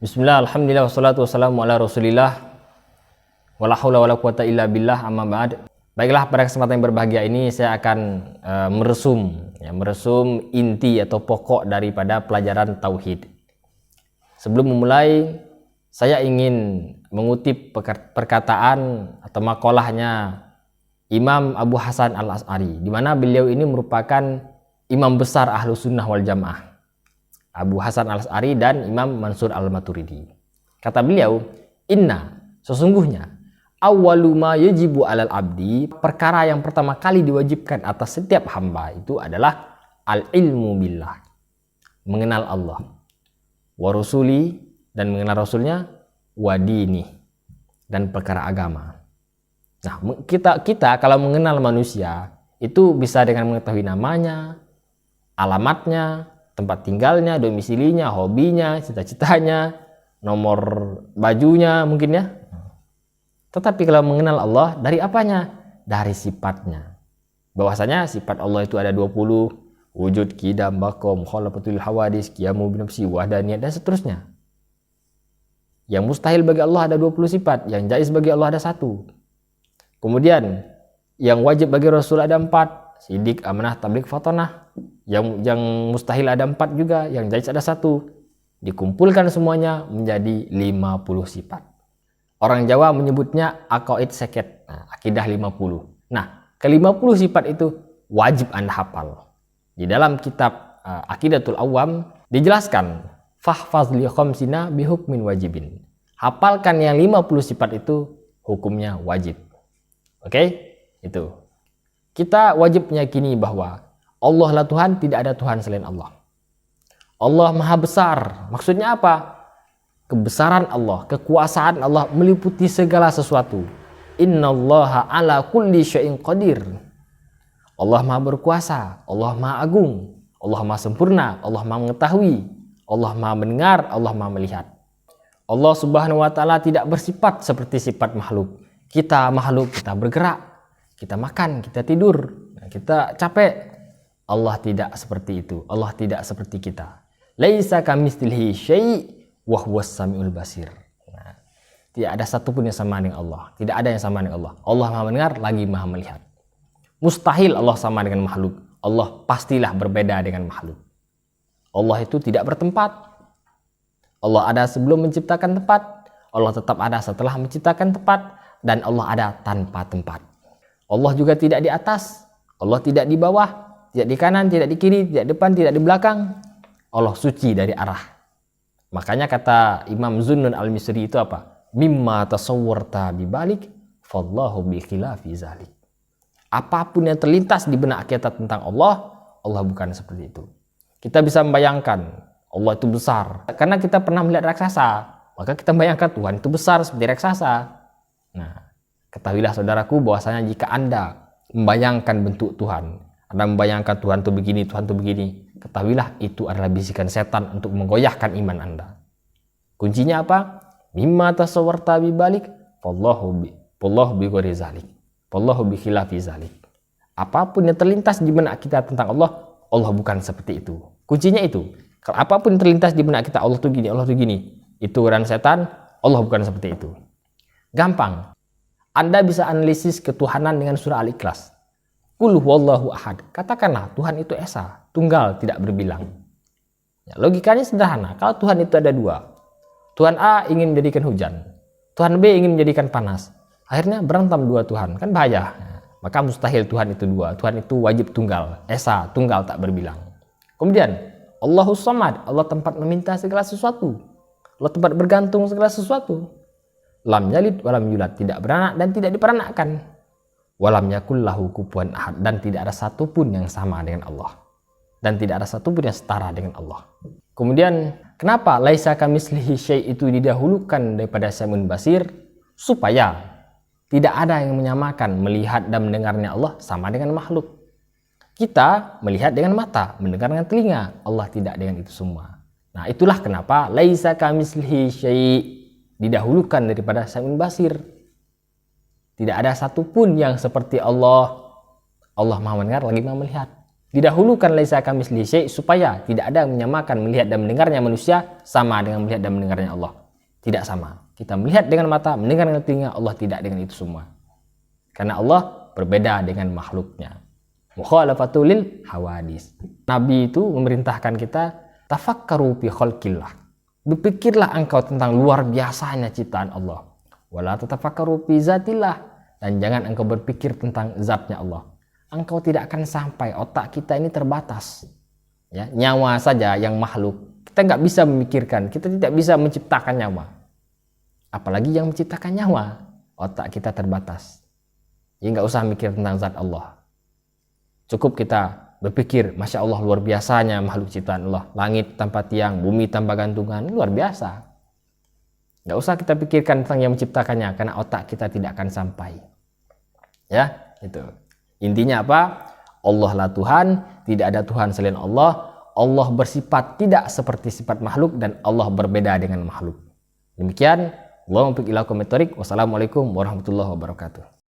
Bismillah, alhamdulillah, wassalatu wassalamu ala rasulillah, wala haula wala quwata illa billah, amma ba'd. Baiklah, pada kesempatan yang berbahagia ini saya akan meresum inti atau pokok daripada pelajaran tauhid. Sebelum memulai, saya ingin mengutip perkataan atau makolahnya Imam Abu Hasan Al-Asy'ari, di mana beliau ini merupakan imam besar Ahlus Sunnah wal Jamaah, Abu Hasan Al-Asy'ari dan Imam Mansur Al-Maturidi. Kata beliau, inna, sesungguhnya awwalu ma yajibu alal abdi, perkara yang pertama kali diwajibkan atas setiap hamba itu adalah al-ilmu billah, mengenal Allah, wa rusuli, dan mengenal rasulnya, wa dini, dan perkara agama. Nah, kita kalau mengenal manusia itu bisa dengan mengetahui namanya, alamatnya, tempat tinggalnya, domisilinya, hobinya, cita-citanya, nomor bajunya mungkin ya. Tetapi kalau mengenal Allah, dari apanya? Dari sifatnya. Bahwasanya sifat Allah itu ada 20, wujud, qidam, baqa, mukhalaqatul hawadis, qiyamu binafsi, wahdaniyah, dan seterusnya. Yang mustahil bagi Allah ada 20 sifat, yang jaiz bagi Allah ada 1. Kemudian yang wajib bagi Rasul ada 4, sidik, amanah, tabligh, fatonah. Yang mustahil ada 4 juga, yang jaiz ada 1. Dikumpulkan semuanya menjadi 50 sifat. Orang Jawa menyebutnya aqaid seket, akidah 50. Nah, ke-50 sifat itu wajib Anda hafal. Di dalam kitab Aqidatul Awam dijelaskan, fahfaz li khamsina bihukmin wajibin. Hafalkan yang 50 sifat itu hukumnya wajib. Oke? Itu. Kita wajib meyakini bahwa Allah lah Tuhan, tidak ada Tuhan selain Allah. Allah Maha Besar. Maksudnya apa? Kebesaran Allah, kekuasaan Allah meliputi segala sesuatu. Innallaha ala kulli syai'in qadir. Allah Maha berkuasa, Allah Maha agung, Allah Maha sempurna, Allah Maha mengetahui, Allah Maha mendengar, Allah Maha melihat. Allah Subhanahu wa taala tidak bersifat seperti sifat makhluk. Kita makhluk, kita bergerak, kita makan, kita tidur, kita capek. Allah tidak seperti itu. Allah tidak seperti kita. Laisa kamitslihi syai' wa huwas samiul basir. Nah, tidak ada satupun yang sama dengan Allah. Tidak ada yang sama dengan Allah. Allah Maha mendengar lagi Maha melihat. Mustahil Allah sama dengan makhluk. Allah pastilah berbeda dengan makhluk. Allah itu tidak bertempat. Allah ada sebelum menciptakan tempat. Allah tetap ada setelah menciptakan tempat. Dan Allah ada tanpa tempat. Allah juga tidak di atas. Allah tidak di bawah. Tidak di kanan, tidak di kiri, tidak di depan, tidak di belakang. Allah suci dari arah. Makanya kata Imam Zunnun al-Misri itu apa? Mimma tasawwarta bibalik, fallahu bi khilafi zalik. Apapun yang terlintas di benak kita tentang Allah, Allah bukan seperti itu. Kita bisa membayangkan Allah itu besar. Karena kita pernah melihat raksasa, maka kita membayangkan Tuhan itu besar seperti raksasa. Nah, ketahuilah saudaraku bahwasanya jika Anda membayangkan bentuk Tuhan, Anda membayangkan Tuhan itu begini, Tuhan itu begini, ketahuilah itu adalah bisikan setan untuk menggoyahkan iman Anda. Kuncinya apa? Mimma tasawwarta bibalik, fallahu bi ghairi zalik. Fallahu bi khilafi zalik. Apapun yang terlintas di benak kita tentang Allah, Allah bukan seperti itu. Kuncinya itu. Kalau apapun yang terlintas di benak kita, Allah itu gini, Allah itu gini, itu urusan setan, Allah bukan seperti itu. Gampang. Anda bisa analisis ketuhanan dengan surah Al-Ikhlas. Qul huwallahu ahad. Katakanlah Tuhan itu esa, tunggal, tidak berbilang. Ya, logikanya sederhana. Kalau Tuhan itu ada 2, Tuhan A ingin menjadikan hujan, Tuhan B ingin menjadikan panas, akhirnya berantem 2 Tuhan, kan bahaya. Maka mustahil Tuhan itu 2. Tuhan itu wajib tunggal, esa, tunggal, tak berbilang. Kemudian Allahus Samad, Allah tempat meminta segala sesuatu, Allah tempat bergantung segala sesuatu. Lam yalid walam yulad, tidak beranak dan tidak diperanakkan. Walam yakul lahu kufuwan ahad, dan tidak ada satupun yang sama dengan Allah, dan tidak ada satupun yang setara dengan Allah. Kemudian kenapa laisa kamitslihi syai' itu didahulukan daripada Samiul Basir? Supaya tidak ada yang menyamakan melihat dan mendengarnya Allah sama dengan makhluk. Kita melihat dengan mata, mendengar dengan telinga, Allah tidak dengan itu semua. Nah, itulah kenapa laisa kamitslihi syai' didahulukan daripada Samiul Basir. Tidak ada satupun yang seperti Allah. Allah Maha mendengar lagi Maha melihat. Didahulukan laisa kamitslihi syai' supaya tidak ada yang menyamakan melihat dan mendengarnya manusia sama dengan melihat dan mendengarnya Allah. Tidak sama. Kita melihat dengan mata, mendengar dengan telinga, Allah tidak dengan itu semua. Karena Allah berbeda dengan makhluknya. Mukhalafatul lil hawadis. Nabi itu memerintahkan kita tafakkaru fi khalqillah. Berpikirlah engkau tentang luar biasanya ciptaan Allah. Wala tatafakkaru fi zatillah, dan jangan engkau berpikir tentang zatnya Allah. Engkau tidak akan sampai, otak kita ini terbatas. Ya, nyawa saja yang makhluk. Kita nggak bisa memikirkan, kita tidak bisa menciptakan nyawa. Apalagi yang menciptakan nyawa, otak kita terbatas. Jadi nggak usah mikir tentang zat Allah. Cukup kita berpikir, Masya Allah luar biasanya makhluk ciptaan Allah. Langit tanpa tiang, bumi tanpa gantungan, luar biasa. Nggak usah kita pikirkan tentang yang menciptakannya, karena otak kita tidak akan sampai. Ya, itu. Intinya apa? Allah lah Tuhan, tidak ada Tuhan selain Allah. Allah bersifat tidak seperti sifat makhluk dan Allah berbeda dengan makhluk. Demikian, wassalamualaikum warahmatullahi wabarakatuh.